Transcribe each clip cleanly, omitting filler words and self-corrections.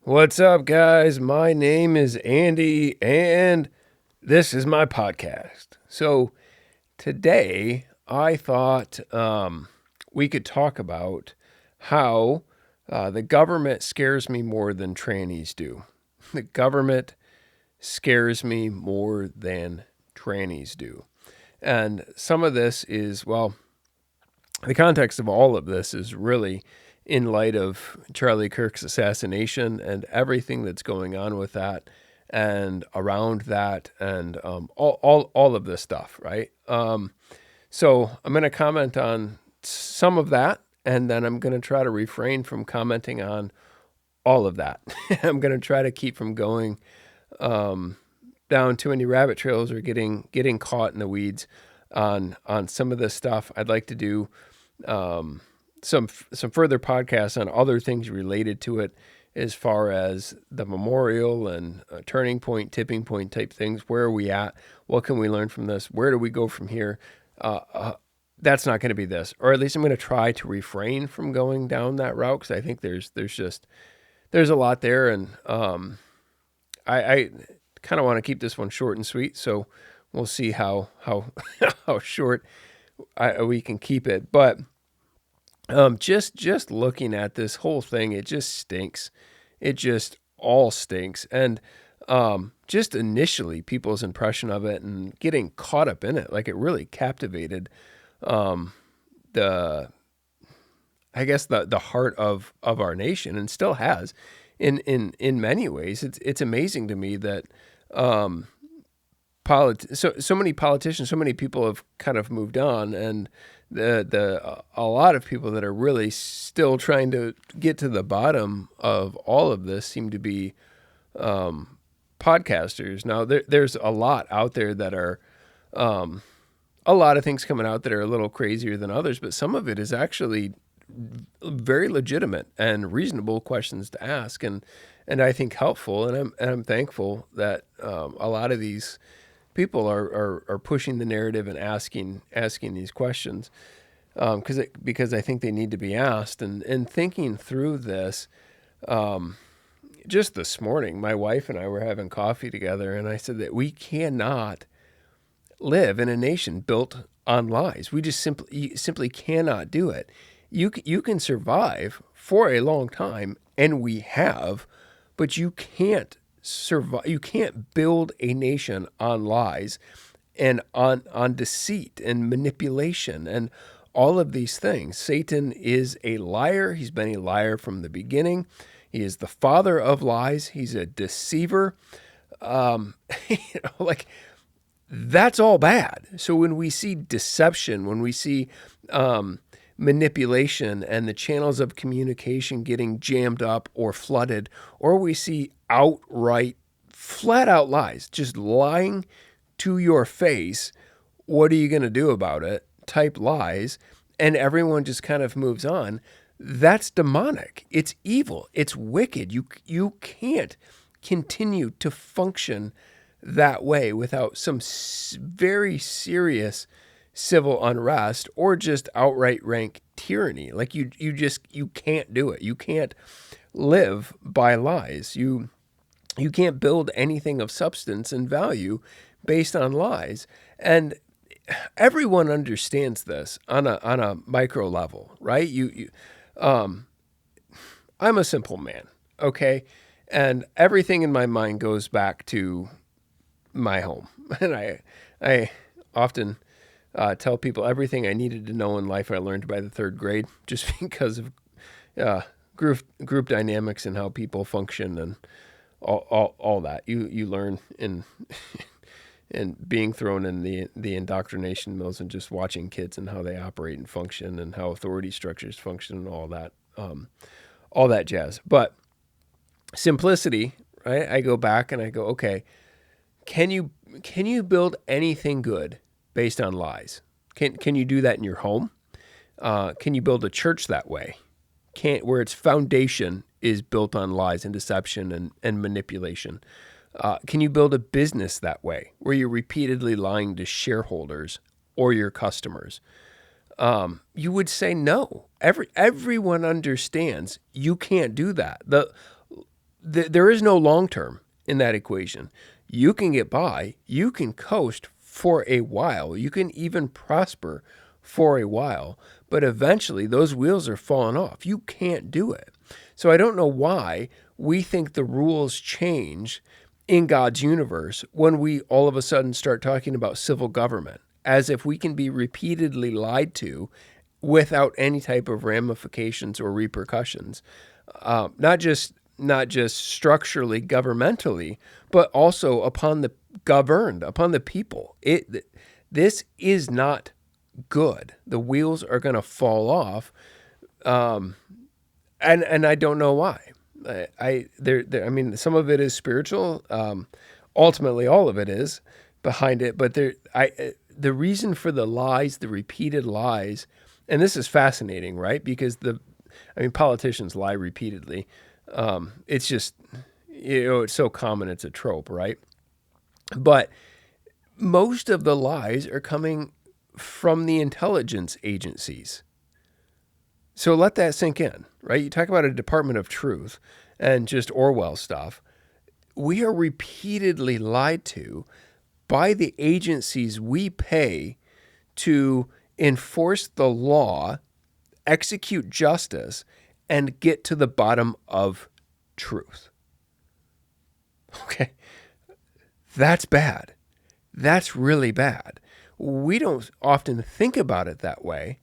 What's up, guys? My name is Andy, and this is my podcast. So, today I thought we could talk about how the government scares me more than trannies do. The government scares me more than trannies do. And some of this is, well, the context of all of this is really in light of Charlie Kirk's assassination and everything that's going on with that and around that and all of this stuff, right? So I'm going to comment on some of that, and then I'm going to try to refrain from commenting on all of that. I'm going to try to keep from going down too many rabbit trails or getting caught in the weeds on some of this stuff. I'd like to do some further podcasts on other things related to it, as far as the memorial and turning point, tipping point type things. Where are we at? What can we learn from this? Where do we go from here? That's not going to be this, or at least I'm going to try to refrain from going down that route, because I think there's a lot there, and I kind of want to keep this one short and sweet. So we'll see how how short we can keep it, but. Just looking at this whole thing, it just stinks. It just all stinks. And just initially, people's impression of it and getting caught up in it, like it really captivated the, I guess the heart of our nation, and still has, in many ways. It's amazing to me that so many politicians, so many people have kind of moved on, and a lot of people that are really still trying to get to the bottom of all of this seem to be podcasters. Now there's a lot out there that are a lot of things coming out that are a little crazier than others, but some of it is actually very legitimate and reasonable questions to ask, and I think helpful, and I'm thankful that a lot of these people are pushing the narrative and asking these questions, because I think they need to be asked. And thinking through this, just this morning, my wife and I were having coffee together, and I said that we cannot live in a nation built on lies. We just simply cannot do it. You can survive for a long time, and we have, but you can't survive. You can't build a nation on lies and on deceit and manipulation and all of these things. Satan is a liar. He's been a liar from the beginning. He is the father of lies. He's a deceiver. Like, that's all bad. So when we see deception, when we see manipulation and the channels of communication getting jammed up or flooded, or we see outright, flat out lies, just lying to your face, what are you going to do about it? Type lies, and everyone just kind of moves on. That's demonic. It's evil. It's wicked. You can't continue to function that way without some very serious civil unrest or just outright rank tyranny. Like you can't do it. You can't live by lies. You can't build anything of substance and value based on lies. And everyone understands this on a micro level, right? I'm a simple man, okay? And everything in my mind goes back to my home. And I often tell people everything I needed to know in life I learned by the third grade, just because of group dynamics and how people function and all that. You learn in and being thrown in the indoctrination mills and just watching kids and how they operate and function and how authority structures function and all that jazz. But simplicity, right? I go back and I go, okay, can you build anything good based on lies? Can you do that in your home? Can you build a church that way? Where its foundation is built on lies and deception and manipulation? Can you build a business that way, where you're repeatedly lying to shareholders or your customers? You would say no. Everyone understands you can't do that. there is no long term in that equation. You can get by, you can coast for a while, you can even prosper for a while, but eventually those wheels are falling off. You can't do it. So I don't know why we think the rules change in God's universe when we all of a sudden start talking about civil government, as if we can be repeatedly lied to without any type of ramifications or repercussions, not just structurally, governmentally, but also upon the governed, upon the people. This is not good. The wheels are going to fall off, and I don't know why. I mean, some of it is spiritual. Ultimately, all of it is behind it. But the reason for the lies, the repeated lies, and this is fascinating, right? Because politicians lie repeatedly. It's just, it's so common, it's a trope, right? But most of the lies are coming from the intelligence agencies. So let that sink in, right? You talk about a Department of Truth and just Orwell stuff. We are repeatedly lied to by the agencies we pay to enforce the law, execute justice, and get to the bottom of truth. Okay. That's bad. That's really bad. We don't often think about it that way,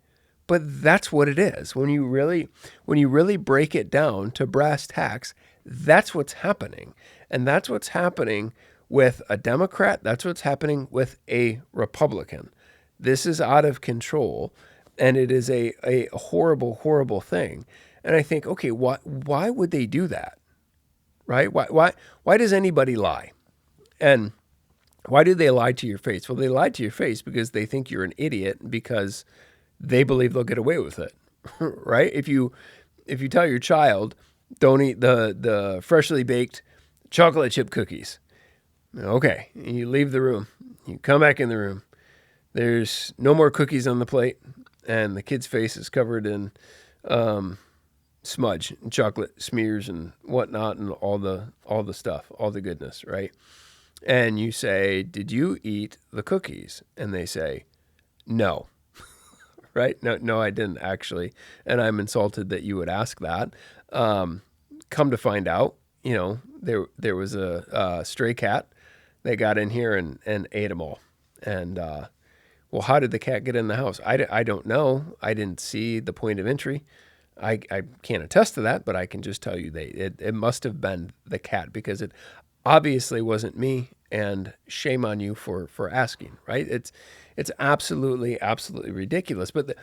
but that's what it is. When you really break it down to brass tacks, that's what's happening. And that's what's happening with a Democrat. That's what's happening with a Republican. This is out of control, and it is a horrible, horrible thing. And I think, okay, why would they do that? Right? Why does anybody lie? And why do they lie to your face? Well, they lie to your face because they think you're an idiot, because they believe they'll get away with it, right? If you tell your child, don't eat the freshly baked chocolate chip cookies, okay, you leave the room, you come back in the room, there's no more cookies on the plate, and the kid's face is covered in smudge and chocolate smears and whatnot, and all the stuff, all the goodness, right? And you say, did you eat the cookies? And they say, no. Right? No, I didn't actually. And I'm insulted that you would ask that. Come to find out, there was a stray cat that got in here and ate them all. And, well, how did the cat get in the house? I don't know. I didn't see the point of entry. I can't attest to that, but I can just tell you it must have been the cat, because it obviously wasn't me, and shame on you for asking, right? It's absolutely ridiculous. But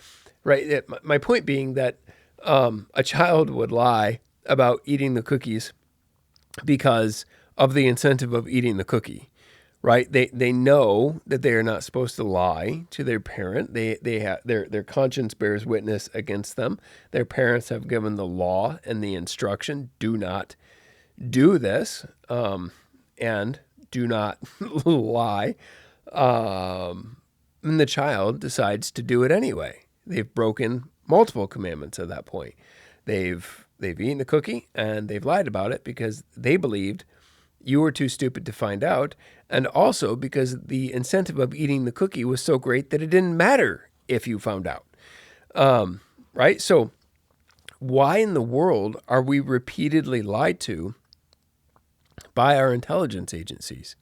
my point being that a child would lie about eating the cookies because of the incentive of eating the cookie, right? They know that they are not supposed to lie to their parent. They have their conscience bears witness against them. Their parents have given the law and the instruction: do not do this, and do not lie. And the child decides to do it anyway. They've broken multiple commandments at that point. They've eaten the cookie, and they've lied about it because they believed you were too stupid to find out, and also because the incentive of eating the cookie was so great that it didn't matter if you found out. Right? So why in the world are we repeatedly lied to by our intelligence agencies?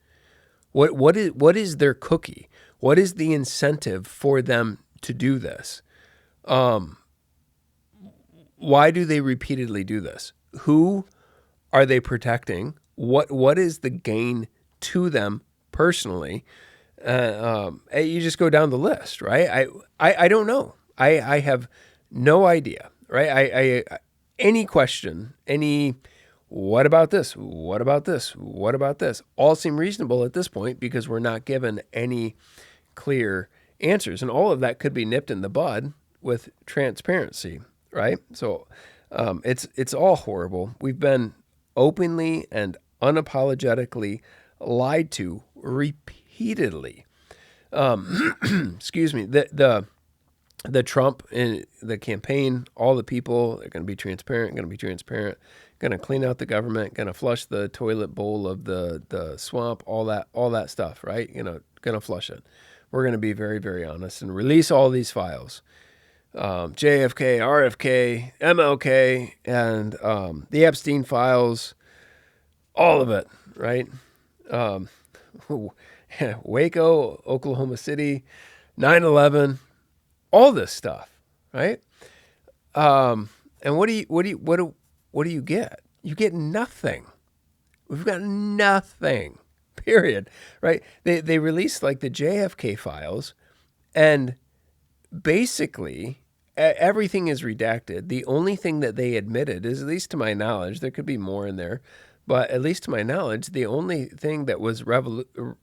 What is their cookie? What is the incentive for them to do this? Why do they repeatedly do this? Who are they protecting? What is the gain to them personally? You just go down the list, right? I don't know. I have no idea, right? Any question, what about this? What about this? What about this? All seem reasonable at this point because we're not given any clear answers. And all of that could be nipped in the bud with transparency, right? So it's all horrible. We've been openly and unapologetically lied to repeatedly. Excuse me. The the Trump and the campaign, all the people are going to be transparent, going to clean out the government, going to flush the toilet bowl of the swamp, all that stuff, right? Going to flush it. We're going to be very, very honest and release all these files. JFK, RFK, MLK, and the Epstein files, all of it, right? Waco, Oklahoma City, 9/11, all this stuff, right? And what do you get? You get nothing. We've got nothing. Period. Right? They released like the JFK files, and basically everything is redacted. The only thing that they admitted is, at least to my knowledge, there could be more in there, but at least to my knowledge, the only thing that was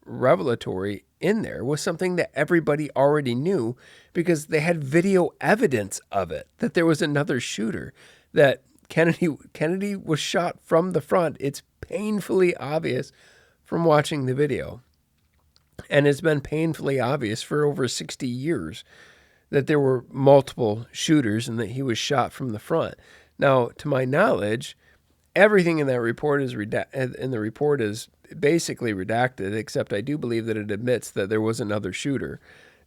revelatory in there was something that everybody already knew, because they had video evidence of it, that there was another shooter, that Kennedy was shot from the front. It's painfully obvious from watching the video. And it's been painfully obvious for over 60 years that there were multiple shooters and that he was shot from the front. Now, to my knowledge, everything in that report is basically redacted, except I do believe that it admits that there was another shooter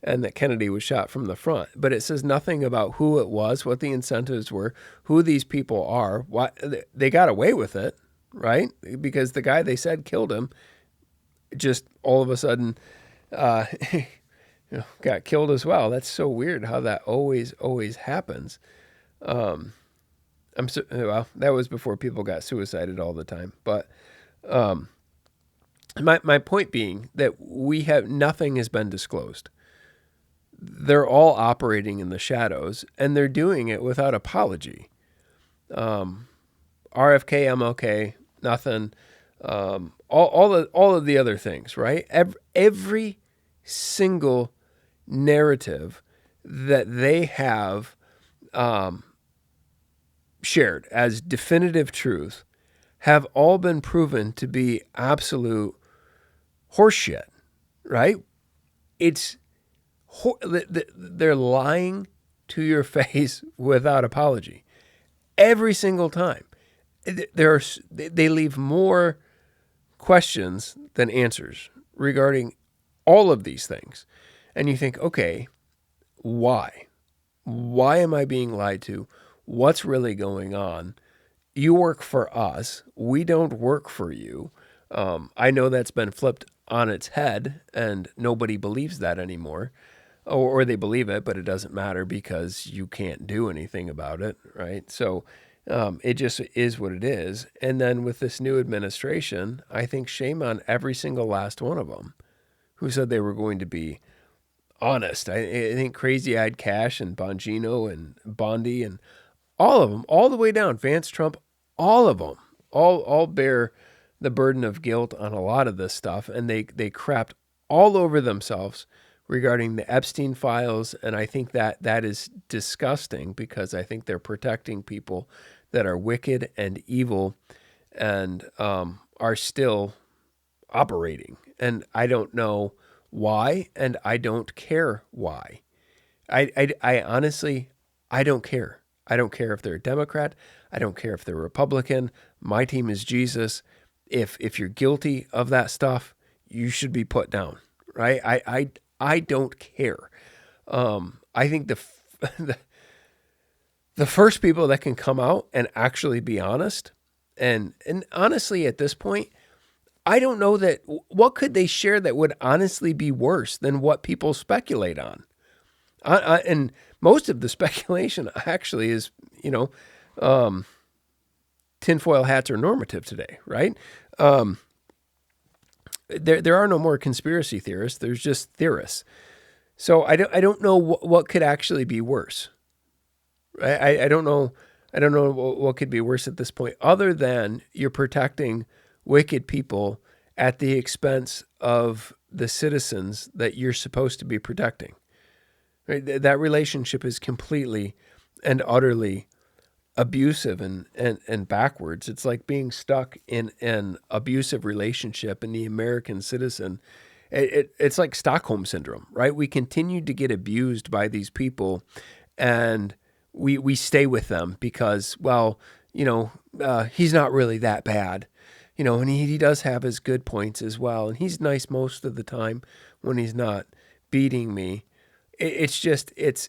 and that Kennedy was shot from the front. But it says nothing about who it was, what the incentives were, who these people are. Why they got away with it, right? Because the guy they said killed him just all of a sudden got killed as well. That's so weird how that always happens. Well, that was before people got suicided all the time. But my point being that nothing has been disclosed. They're all operating in the shadows, and they're doing it without apology. RFK, MLK, nothing. All of the other things, right? Every single narrative that they have shared as definitive truth have all been proven to be absolute horseshit, right? They're lying to your face without apology every single time. They leave more questions than answers regarding all of these things. And you think, okay, why? Why am I being lied to? What's really going on? You work for us. We don't work for you. I know that's been flipped on its head, and nobody believes that anymore. Or they believe it, but it doesn't matter because you can't do anything about it, right? So it just is what it is. And then with this new administration, I think shame on every single last one of them who said they were going to be honest. I think Crazy Eyed Cash and Bongino and Bondi and all of them, all the way down, Vance, Trump, all of them, all bear the burden of guilt on a lot of this stuff. And they crapped all over themselves regarding the Epstein files. And I think that is disgusting, because I think they're protecting people that are wicked and evil and are still operating. And I don't know why, and I don't care why. I honestly, I don't care. I don't care if they're a Democrat. I don't care if they're Republican. My team is Jesus. If you're guilty of that stuff, you should be put down, right? I don't care. I think the first people that can come out and actually be honest, and honestly at this point, I don't know that what could they share that would honestly be worse than what people speculate on. And most of the speculation actually is, tinfoil hats are normative today, right? There are no more conspiracy theorists. There's just theorists. So I don't know what could actually be worse. I don't know. I don't know what could be worse at this point, other than you're protecting wicked people at the expense of the citizens that you're supposed to be protecting. Right? That relationship is completely and utterly abusive and backwards. It's like being stuck in an abusive relationship, and the American citizen it's like Stockholm syndrome, right? We continue to get abused by these people, and we stay with them because, well, he's not really that bad, and he does have his good points as well, and he's nice most of the time when he's not beating me. It's just it's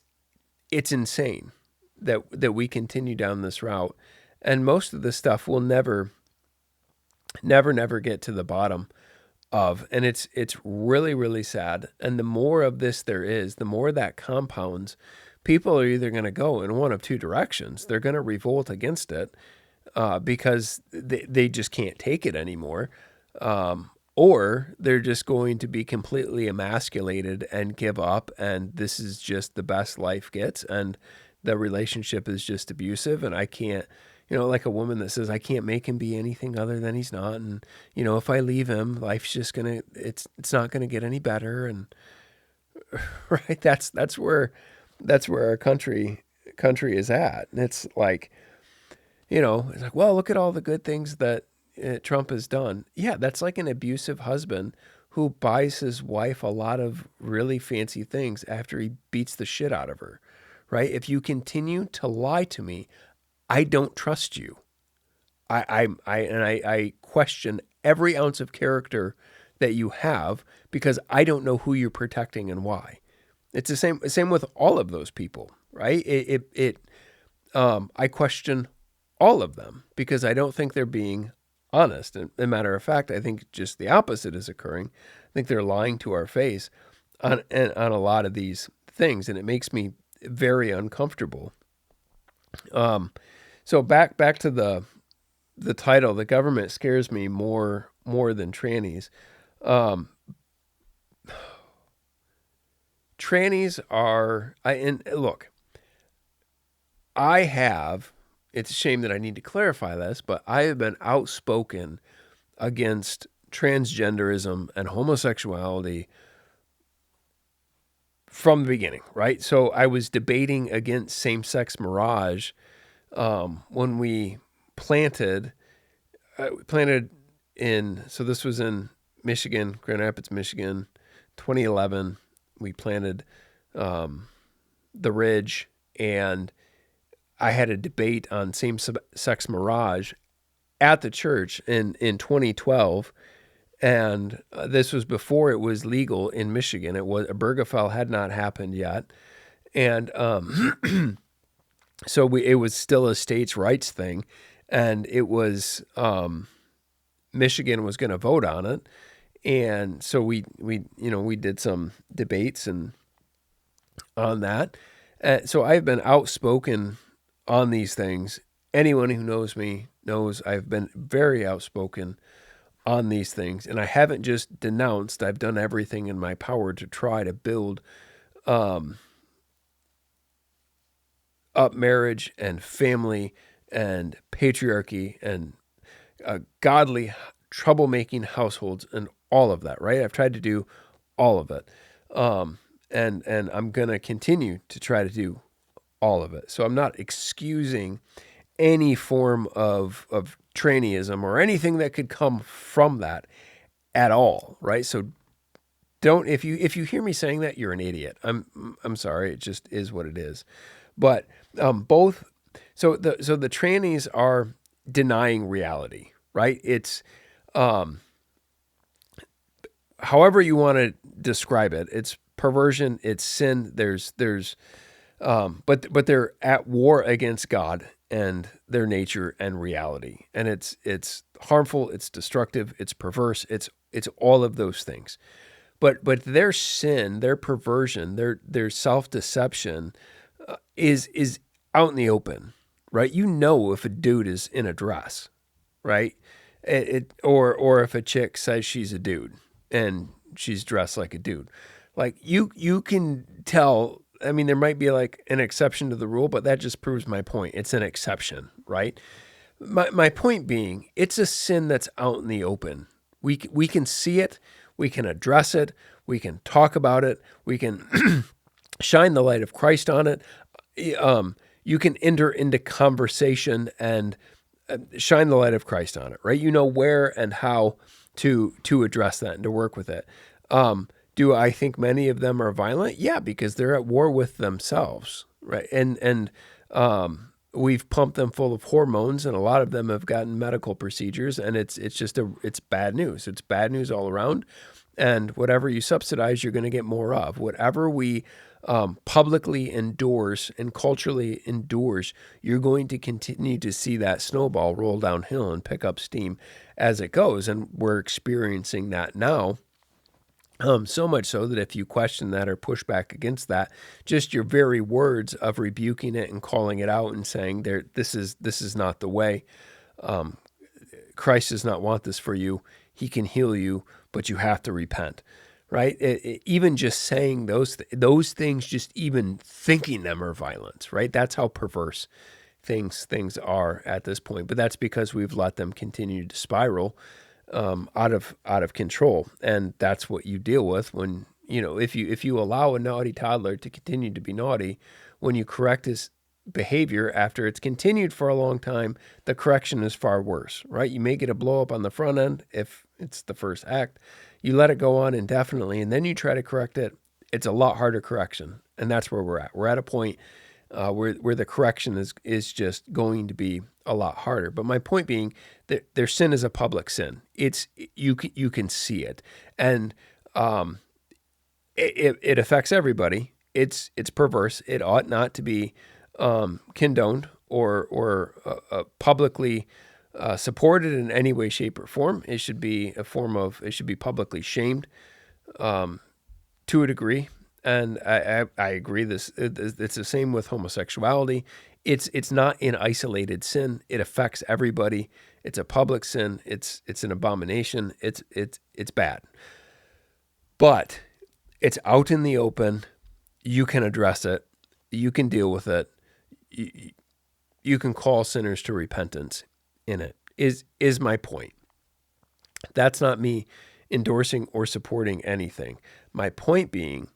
insane that we continue down this route, and most of the stuff will never get to the bottom of, and it's really really sad. And the more of this there is, the more that compounds. People are either going to go in one of two directions. They're going to revolt against it because they just can't take it anymore, or they're just going to be completely emasculated and give up, and this is just the best life gets, and the relationship is just abusive, and I can't, like a woman that says, I can't make him be anything other than he's not, and if I leave him, life's just it's not gonna get any better, and right, that's where our country is at, and it's like, it's like, well, look at all the good things that Trump has done. Yeah, that's like an abusive husband who buys his wife a lot of really fancy things after he beats the shit out of her, right? If you continue to lie to me, I don't trust you. I question every ounce of character that you have because I don't know who you're protecting and why. It's the same with all of those people, right? I question all of them because I don't think they're being honest. And as a matter of fact, I think just the opposite is occurring. I think they're lying to our face on a lot of these things, and it makes me very uncomfortable. So back to the title, the government scares me more than trannies. Trannies are, and look, it's a shame that I need to clarify this, but I have been outspoken against transgenderism and homosexuality from the beginning, right? So I was debating against same-sex marriage when we planted so this was in Michigan, Grand Rapids, Michigan, 2011. We planted the Ridge, and I had a debate on same-sex marriage at the church in 2012, and this was before it was legal in Michigan. Obergefell had not happened yet, and so it was still a states' rights thing, and it was Michigan was going to vote on it, and so we did some debates and on that. So I've been outspoken on these things. Anyone who knows me knows I've been very outspoken on these things, and I haven't just denounced. I've done everything in my power to try to build up marriage and family and patriarchy and godly troublemaking households and all of that, right? I've tried to do all of it. And I'm going to continue to try to do all of it. So I'm not excusing any form of trannyism or anything that could come from that at all, right? So don't, if you hear me saying that, you're an idiot. I'm sorry. It just is what it is. But both, so the trannies are denying reality, right? It's however you want to describe it. It's perversion, it's sin. But they're at war against God and their nature and reality, and it's harmful, it's destructive, it's perverse, it's all of those things. But their sin, their perversion, their self-deception is out in the open, right? If a dude is in a dress, right? Or if a chick says she's a dude and she's dressed like a dude, like you can tell. I mean, there might be like an exception to the rule, but that just proves my point. It's an exception, right? My point being, it's a sin that's out in the open. We can see it. We can address it. We can talk about it. We can shine the light of Christ on it. You can enter into conversation and shine the light of Christ on it, right? You know where and how to address that and to work with it. Do I think many of them are violent? Yeah, because they're at war with themselves, right? And we've pumped them full of hormones, and a lot of them have gotten medical procedures, and it's bad news. It's bad news all around. And whatever you subsidize, you're going to get more of. Whatever we publicly endorse and culturally endorse, you're going to continue to see that snowball roll downhill and pick up steam as it goes. And we're experiencing that now. So much so that if you question that or push back against that, just your very words of rebuking it and calling it out and saying this is not the way. Christ does not want this for you. He can heal you, but you have to repent, right? Even just saying those things, just even thinking them are violence, right? That's how perverse things are at this point. But that's because we've let them continue to spiral out of control, and that's what you deal with when if you allow a naughty toddler to continue to be naughty. When you correct his behavior after it's continued for a long time, the correction is far worse, right? You may get a blow up on the front end if it's the first act. You let it go on indefinitely, and then you try to correct it. It's a lot harder correction, and that's where we're at. We're at a point where the correction is just going to be a lot harder. But my point being that their sin is a public sin. It's you can see it, and it affects everybody. It's perverse. It ought not to be condoned or publicly supported in any way, shape, or form. It should be it should be publicly shamed to a degree. And I agree. It's the same with homosexuality. It's not an isolated sin. It affects everybody. It's a public sin. It's an abomination. It's bad. But it's out in the open. You can address it. You can deal with it. You can call sinners to repentance in it. Is my point. That's not me endorsing or supporting anything. My point being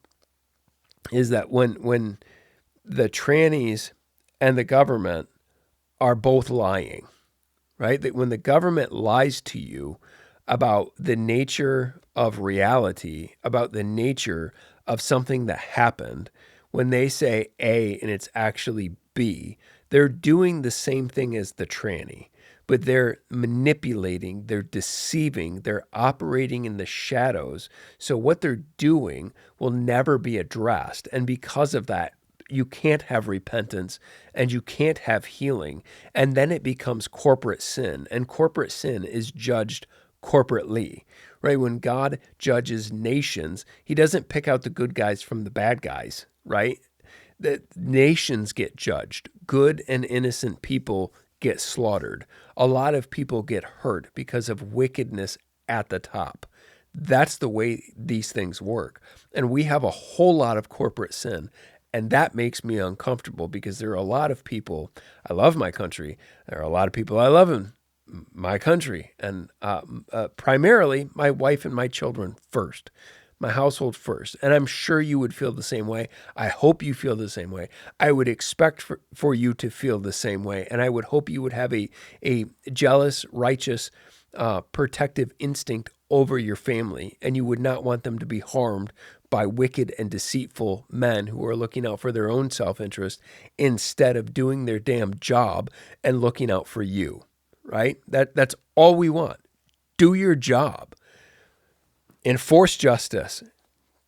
is that when the trannies and the government are both lying, right? That when the government lies to you about the nature of reality, about the nature of something that happened, when they say A and it's actually B, they're doing the same thing as the tranny, but they're manipulating, they're deceiving, they're operating in the shadows. So what they're doing will never be addressed. And because of that, you can't have repentance and you can't have healing. And then it becomes corporate sin. And corporate sin is judged corporately, right? When God judges nations, he doesn't pick out the good guys from the bad guys, right? The nations get judged. Good and innocent people get slaughtered. A lot of people get hurt because of wickedness at the top. That's the way these things work. And we have a whole lot of corporate sin. And that makes me uncomfortable because there are a lot of people. I love my country. There are a lot of people I love in my country. And primarily my wife and my children first. My household first. And I'm sure you would feel the same way. I hope you feel the same way. I would expect for you to feel the same way. And I would hope you would have a jealous, righteous, protective instinct over your family. And you would not want them to be harmed by wicked and deceitful men who are looking out for their own self-interest instead of doing their damn job and looking out for you, right? That's all we want. Do your job. Enforce justice.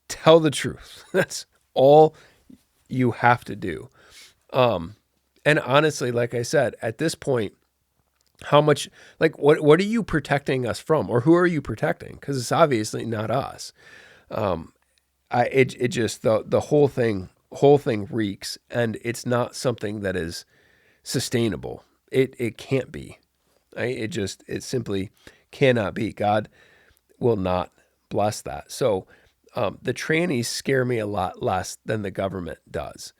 Tell the truth. That's all you have to do. And honestly, like I said, at this point, how much, like, what are you protecting us from, or who are you protecting? Because it's obviously not us. It just the whole thing reeks, and it's not something that is sustainable. It can't be. Right? It simply cannot be. God will not bless that. So the trannies scare me a lot less than the government does.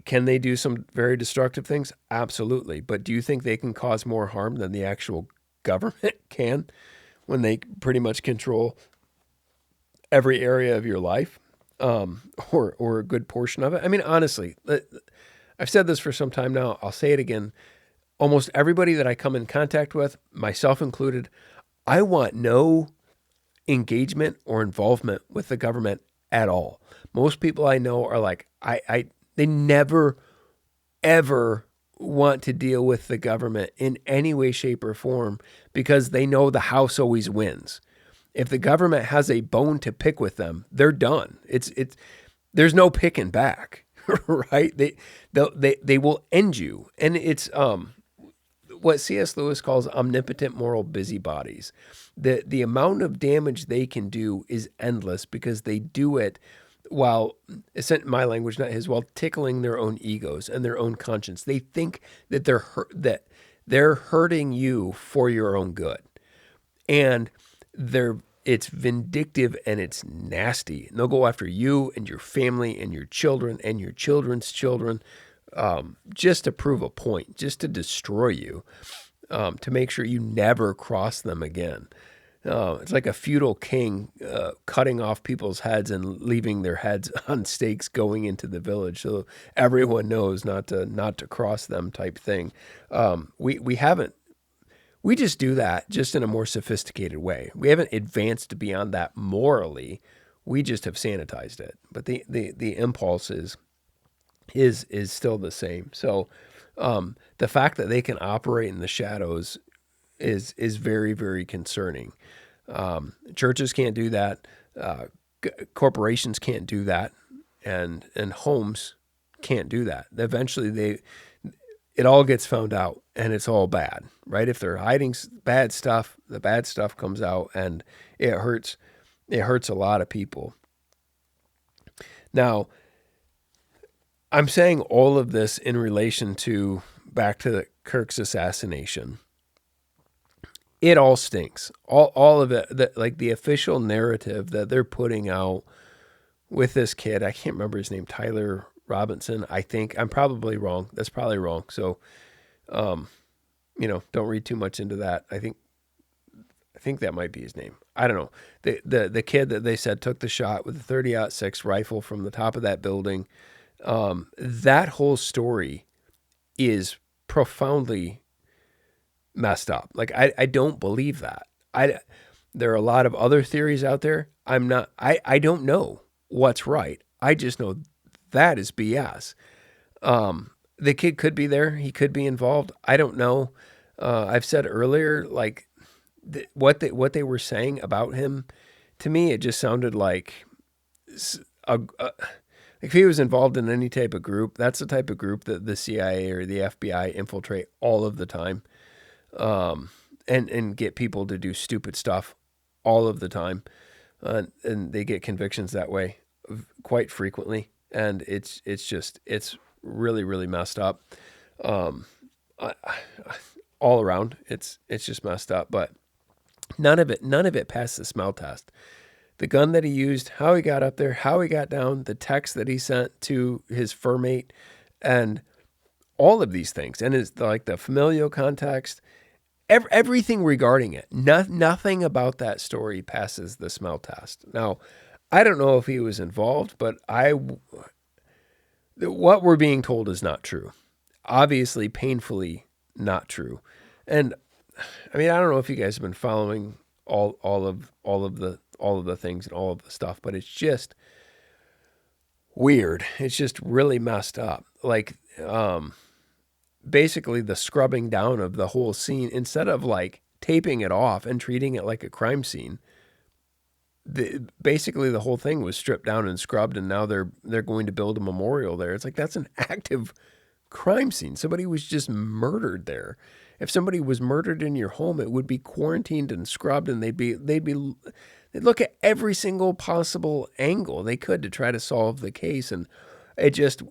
Can they do some very destructive things? Absolutely. But do you think they can cause more harm than the actual government can when they pretty much control every area of your life, or a good portion of it? I mean, honestly, I've said this for some time now. I'll say it again. Almost everybody that I come in contact with, myself included, I want no engagement or involvement with the government at all. Most people I know are like, they never, ever want to deal with the government in any way, shape, or form because they know the house always wins. If the government has a bone to pick with them, they're done. There's no picking back, right? They will end you, and it's what C.S. Lewis calls omnipotent moral busybodies. The amount of damage they can do is endless because they do it while, in my language, not his, while tickling their own egos and their own conscience. They think that they're hurting you for your own good, and it's vindictive and it's nasty. And they'll go after you and your family and your children and your children's children, just to prove a point, just to destroy you, to make sure you never cross them again. It's like a feudal king cutting off people's heads and leaving their heads on stakes going into the village, so everyone knows not to cross them, type thing. We just do that just in a more sophisticated way. We haven't advanced beyond that morally. We just have sanitized it. But the impulse is still the same. So the fact that they can operate in the shadows is very, very concerning. Churches can't do that. Corporations can't do that. And homes can't do that. Eventually it all gets found out and it's all bad, right? If they're hiding bad stuff, the bad stuff comes out and it hurts a lot of people. Now, I'm saying all of this in relation to back to Kirk's assassination. It all stinks. All of it, like the official narrative that they're putting out with this kid. I can't remember his name, Tyler Robinson, I think. I'm probably wrong. That's probably wrong. So, don't read too much into that. I think that might be his name. I don't know. The kid that they said took the shot with a 30-06 rifle from the top of that building. That whole story is profoundly messed up. Like, I don't believe that. There are a lot of other theories out there. I don't know what's right. I just know that is BS. The kid could be there. He could be involved. I don't know. I've said earlier, like what they were saying about him, to me, it just sounded like if he was involved in any type of group, that's the type of group that the CIA or the FBI infiltrate all of the time, and get people to do stupid stuff all of the time, and they get convictions that way quite frequently. And it's really, really messed up. All around, it's just messed up. But none of it passed the smell test. The gun that he used, how he got up there, how he got down, the text that he sent to his furmate, and all of these things, and it's like the familial context, everything regarding it. Nothing about that story passes the smell test. Now, I don't know if he was involved, but what we're being told is not true. Obviously, painfully not true. And I mean, I don't know if you guys have been following all of the things and all of the stuff, but it's just weird. It's just really messed up. Like, basically the scrubbing down of the whole scene, instead of like taping it off and treating it like a crime scene, basically the whole thing was stripped down and scrubbed, and now they're going to build a memorial there. It's like, that's an active crime scene. Somebody was just murdered there. If somebody was murdered in your home, it would be quarantined and scrubbed, and they'd look at every single possible angle they could to try to solve the case. And it just,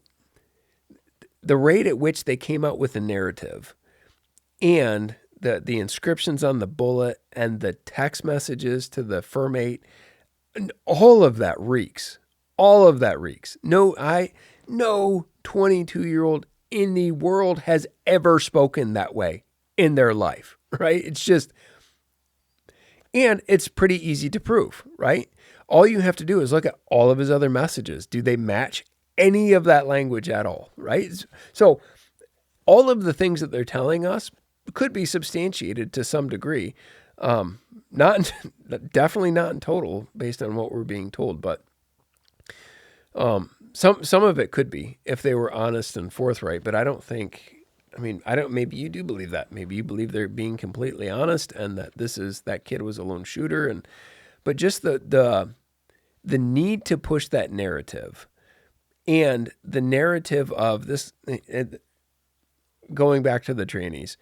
the rate at which they came out with a narrative, and the inscriptions on the bullet and the text messages to the furmate, and all of that reeks. All of that reeks. No 22-year-old in the world has ever spoken that way in their life, right? It's just, and it's pretty easy to prove, right? All you have to do is look at all of his other messages. Do they match any of that language at all, right? So all of the things that they're telling us could be substantiated to some degree. Not definitely not in total based on what we're being told, but some of it could be if they were honest and forthright. But I don't think. I mean, I don't. Maybe you do believe that. Maybe you believe they're being completely honest and that that kid was a lone shooter. But just the need to push that narrative and the narrative of this, going back to the trannies,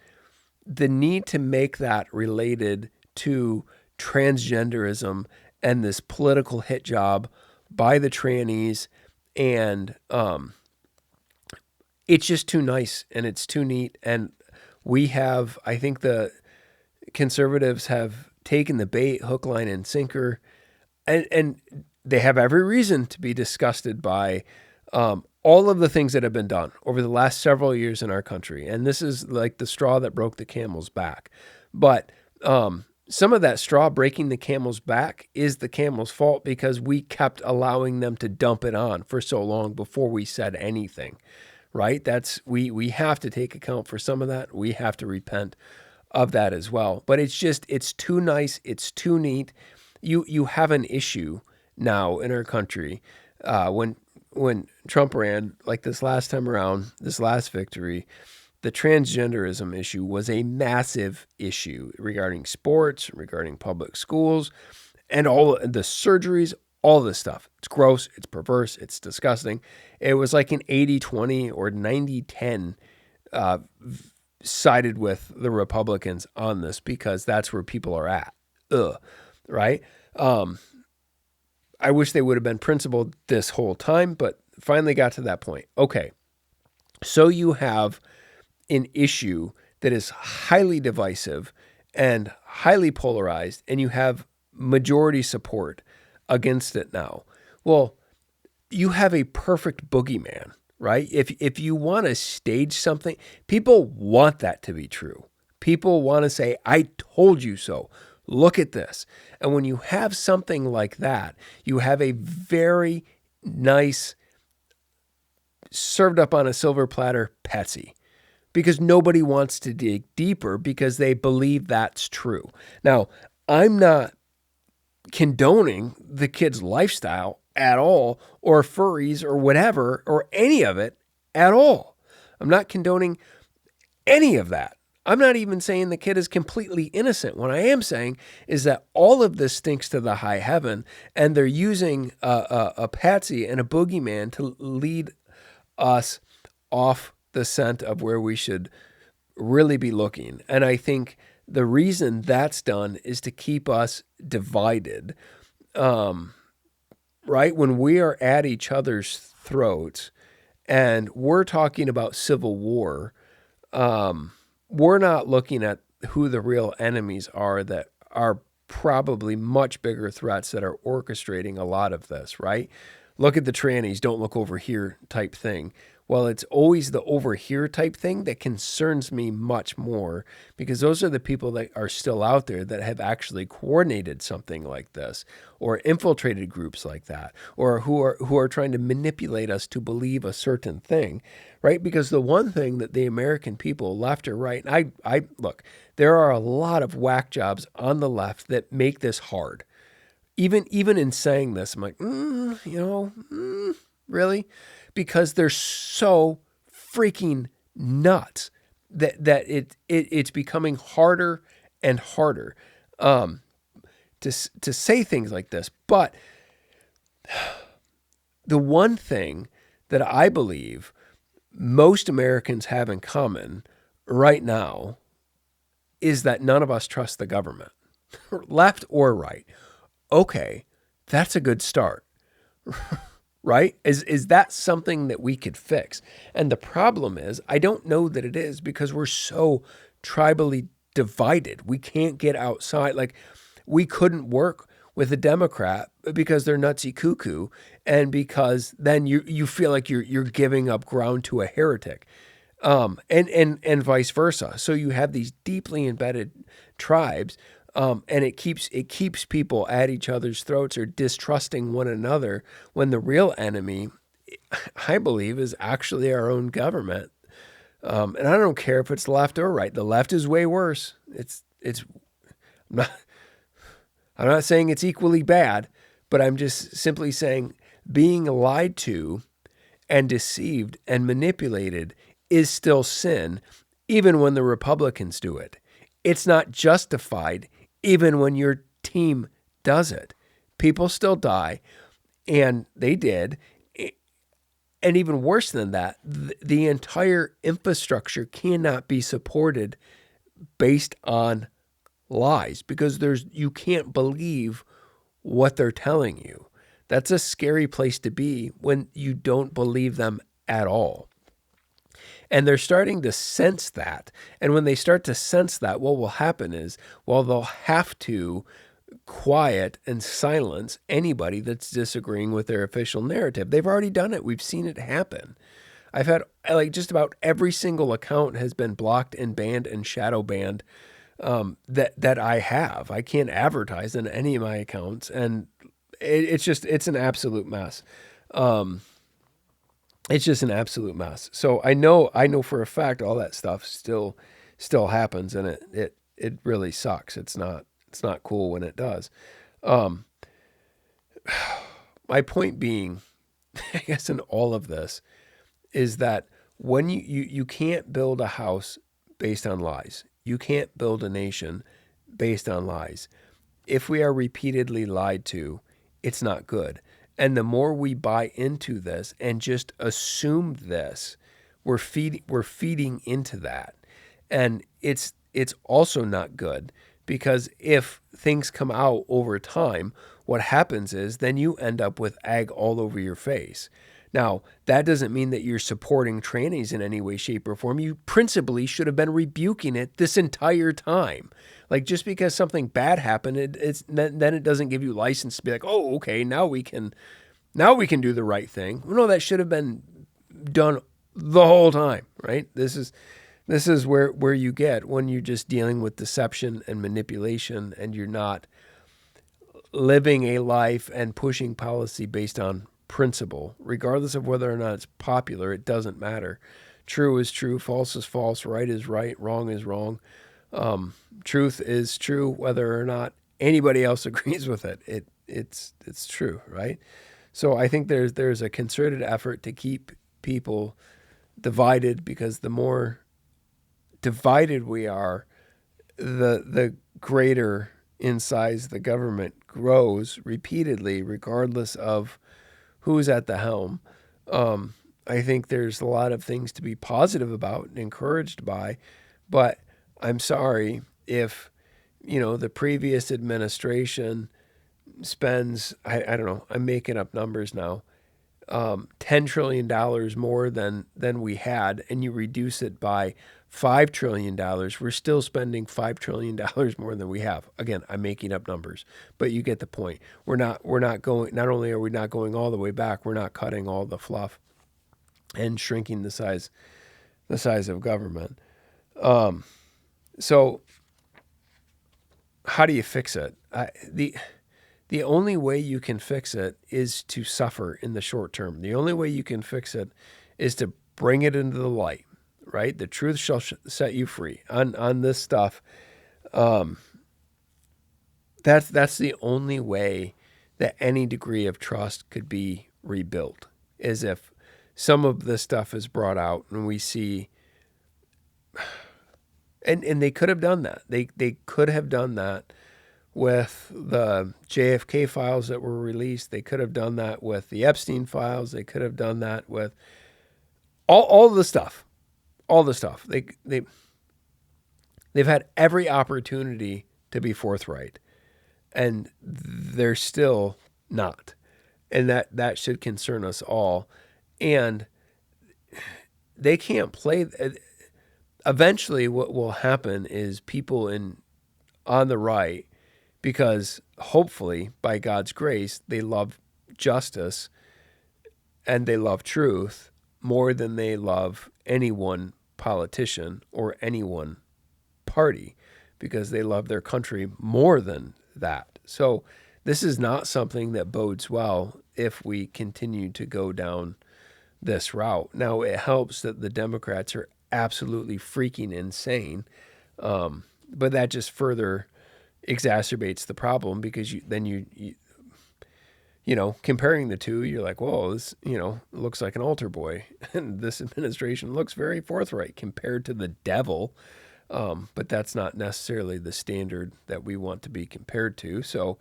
the need to make that related to transgenderism and this political hit job by the trannies, and it's just too nice and it's too neat. And I think the conservatives have taken the bait, hook, line, and sinker, and they have every reason to be disgusted by all of the things that have been done over the last several years in our country. And this is like the straw that broke the camel's back. But some of that straw breaking the camel's back is the camel's fault because we kept allowing them to dump it on for so long before we said anything, right? We have to take account for some of that. We have to repent of that as well. But it's too nice. It's too neat. You have an issue now in our country when Trump ran, like this last time around, this last victory, the transgenderism issue was a massive issue regarding sports, regarding public schools, and all the surgeries, all this stuff. It's gross, it's perverse, it's disgusting. It was like an 80-20 or 90-10 sided with the Republicans on this because that's where people are at. Right? I wish they would have been principled this whole time, but finally got to that point. Okay, so you have an issue that is highly divisive and highly polarized, and you have majority support against it now. Well, you have a perfect boogeyman, right? If you want to stage something, people want that to be true. People want to say, I told you so. Look at this. And when you have something like that, you have a very nice, served up on a silver platter Pepsi, because nobody wants to dig deeper because they believe that's true. Now, I'm not condoning the kid's lifestyle at all, or furries or whatever, or any of it at all. I'm not condoning any of that. I'm not even saying the kid is completely innocent. What I am saying is that all of this stinks to the high heaven, and they're using a patsy and a boogeyman to lead us off the scent of where we should really be looking. And I think the reason that's done is to keep us divided, right? When we are at each other's throats and we're talking about civil war, we're not looking at who the real enemies are that are probably much bigger threats that are orchestrating a lot of this, right? Look at the trannies, don't look over here type thing. Well, it's always the over here type thing that concerns me much more, because those are the people that are still out there that have actually coordinated something like this, or infiltrated groups like that, or who are trying to manipulate us to believe a certain thing, right? Because the one thing that the American people, left or right, and I look, there are a lot of whack jobs on the left that make this hard. Even in saying this, I'm like, really? Because they're so freaking nuts that it's becoming harder and harder to say things like this. But the one thing that I believe most Americans have in common right now is that none of us trust the government, left or right. Okay, that's a good start. Right? Is that something that we could fix? And the problem is, I don't know that it is, because we're so tribally divided. We can't get outside. Like, we couldn't work with a Democrat because they're nutsy cuckoo, and because then you feel like you're giving up ground to a heretic, and vice versa. So you have these deeply embedded tribes. And it keeps people at each other's throats, or distrusting one another, when the real enemy, I believe, is actually our own government. And I don't care if it's left or right. The left is way worse. I'm not, I'm not saying it's equally bad, but I'm just simply saying being lied to and deceived and manipulated is still sin, even when the Republicans do it. It's not justified, even when your team does it. People still die, and they did. And even worse than that, the entire infrastructure cannot be supported based on lies because you can't believe what they're telling you. That's a scary place to be when you don't believe them at all. And they're starting to sense that. And when they start to sense that, what will happen is, well, they'll have to quiet and silence anybody that's disagreeing with their official narrative. They've already done it. We've seen it happen. I've had like just about every single account has been blocked and banned and shadow banned that I have. I can't advertise on any of my accounts, and it's an absolute mess. It's just an absolute mess. So I know for a fact all that stuff still happens, and it really sucks. It's not cool when it does. My point being, I guess in all of this is that when you can't build a house based on lies. You can't build a nation based on lies. If we are repeatedly lied to, it's not good. And the more we buy into this and just assume this, we're feeding into that. And it's also not good because if things come out over time, what happens is then you end up with egg all over your face. Now, that doesn't mean that you're supporting trannies in any way, shape, or form. You principally should have been rebuking it this entire time. Like, just because something bad happened, then it doesn't give you license to be like, oh, okay, now we can do the right thing. No, that should have been done the whole time, right? This is where you get when you're just dealing with deception and manipulation, and you're not living a life and pushing policy based on principle, regardless of whether or not it's popular. It doesn't matter. True is true, false is false, right is right, wrong is wrong. Truth is true, whether or not anybody else agrees with it. It's true, right? So I think there's a concerted effort to keep people divided, because the more divided we are, the greater in size the government grows repeatedly, regardless of who's at the helm. I think there's a lot of things to be positive about and encouraged by, but I'm sorry if, the previous administration spends, I don't know, I'm making up numbers now, $10 trillion more than we had, and you reduce it by $5 trillion, we're still spending $5 trillion more than we have. Again, I'm making up numbers, but you get the point. We're not going, not only are we not going all the way back, we're not cutting all the fluff and shrinking the size of government. So how do you fix it? The only way you can fix it is to suffer in the short term. The only way you can fix it is to bring it into the light, right? The truth shall set you free on this stuff. That's the only way that any degree of trust could be rebuilt, is if some of this stuff is brought out and we see, and they could have done that. They could have done that with the JFK files that were released. They could have done that with the Epstein files. They could have done that with all the stuff. All the stuff. They've had every opportunity to be forthright, and they're still not. And that should concern us all. And they can't play. Eventually, what will happen is people on the right, because hopefully, by God's grace, they love justice and they love truth more than they love any one politician or any one party, because they love their country more than that. So this is not something that bodes well if we continue to go down this route. Now, it helps that the Democrats are absolutely freaking insane, but that just further exacerbates the problem because comparing the two, you're like, whoa, this, looks like an altar boy. And this administration looks very forthright compared to the devil. But that's not necessarily the standard that we want to be compared to. So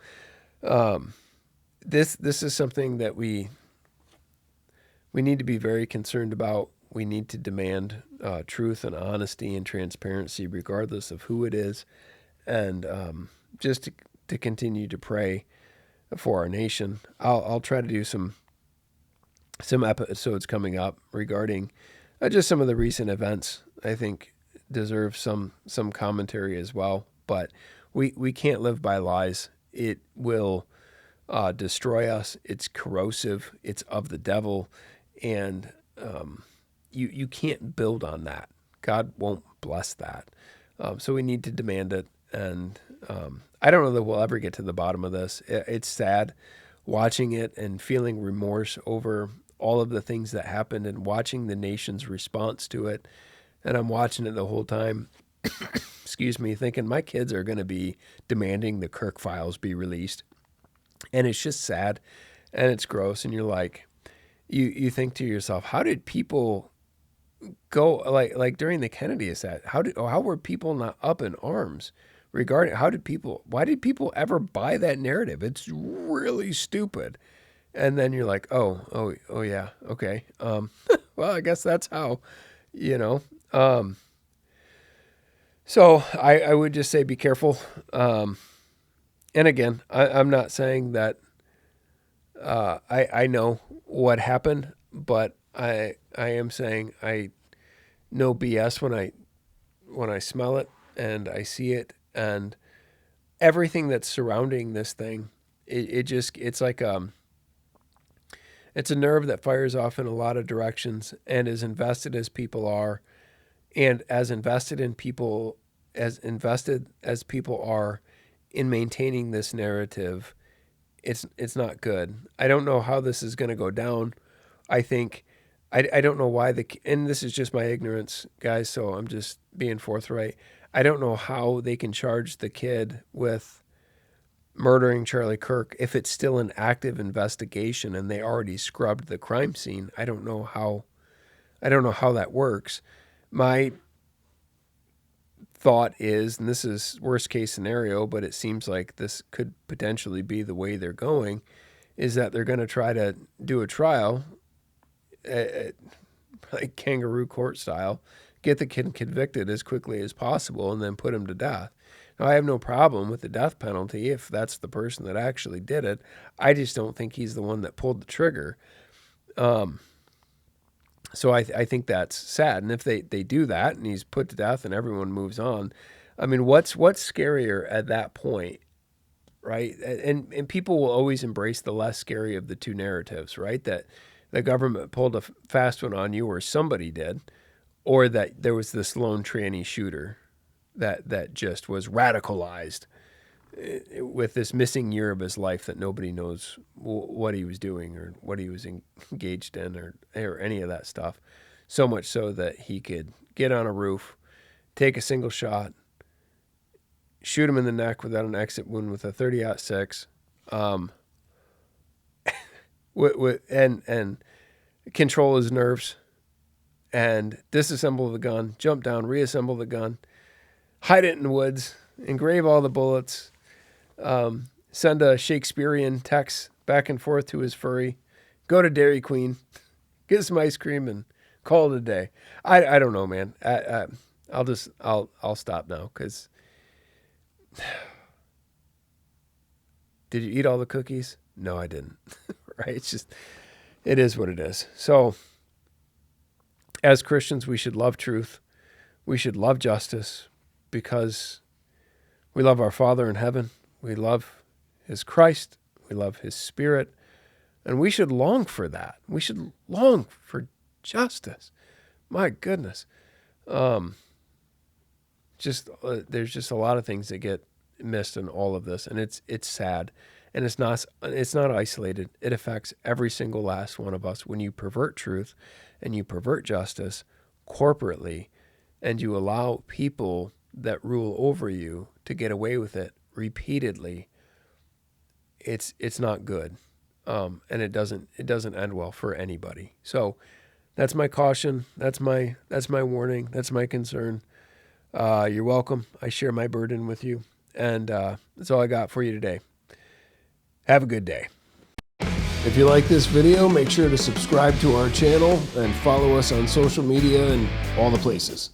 this is something that we need to be very concerned about. We need to demand truth and honesty and transparency, regardless of who it is, and just to continue to pray for our nation. I'll try to do some episodes coming up regarding just some of the recent events. I think deserve some commentary as well. But we can't live by lies. It will destroy us. It's corrosive. It's of the devil, and you can't build on that. God won't bless that. So we need to demand it. And I don't know that we'll ever get to the bottom of this. It's sad watching it and feeling remorse over all of the things that happened and watching the nation's response to it. And I'm watching it the whole time, excuse me, thinking my kids are going to be demanding the Kirk files be released. And it's just sad and it's gross. And you're like, you think to yourself, how did people go like during the Kennedy assassination? How were people not up in arms regarding why did people ever buy that narrative? It's really stupid. And then you're like, oh yeah, okay. Well, I guess that's how, so I would just say be careful. And again, I'm not saying that I know what happened, but I am saying I know BS when I smell it and I see it, and everything that's surrounding this thing. It's like it's a nerve that fires off in a lot of directions, and as invested as people are, and as invested as people are in maintaining this narrative, it's not good. I don't know how this is going to go down. I think I don't know why and this is just my ignorance, guys, so I'm just being forthright. I don't know how they can charge the kid with murdering Charlie Kirk if it's still an active investigation and they already scrubbed the crime scene. I don't know how that works. My thought is, and this is worst case scenario, but it seems like this could potentially be the way they're going, is that they're going to try to do a trial, like kangaroo court style, get the kid convicted as quickly as possible, and then put him to death. Now, I have no problem with the death penalty if that's the person that actually did it. I just don't think he's the one that pulled the trigger. So I think that's sad. And if they do that and he's put to death and everyone moves on, I mean, what's scarier at that point, right? And people will always embrace the less scary of the two narratives, right? That the government pulled a fast one on you, or somebody did, or that there was this lone tranny shooter that just was radicalized with this missing year of his life that nobody knows what he was doing or what he was engaged in or any of that stuff. So much so that he could get on a roof, take a single shot, shoot him in the neck without an exit wound with a 30-06, and control his nerves and disassemble the gun, jump down, reassemble the gun, hide it in the woods, engrave all the bullets, send a Shakespearean text back and forth to his furry, go to Dairy Queen, get some ice cream, and call it a day. I don't know, man. I'll stop now because did you eat all the cookies? No, I didn't. Right? It is what it is. So as Christians, we should love truth. We should love justice because we love our Father in heaven. We love his Christ. We love his Spirit. And we should long for that. We should long for justice. My goodness. There's just a lot of things that get missed in all of this. And it's sad. And it's not isolated. It affects every single last one of us. When you pervert truth and you pervert justice corporately, and you allow people that rule over you to get away with it repeatedly, it's not good, and it doesn't end well for anybody. So that's my caution. That's my warning. That's my concern. You're welcome. I share my burden with you, and that's all I got for you today. Have a good day. If you like this video, make sure to subscribe to our channel and follow us on social media and all the places.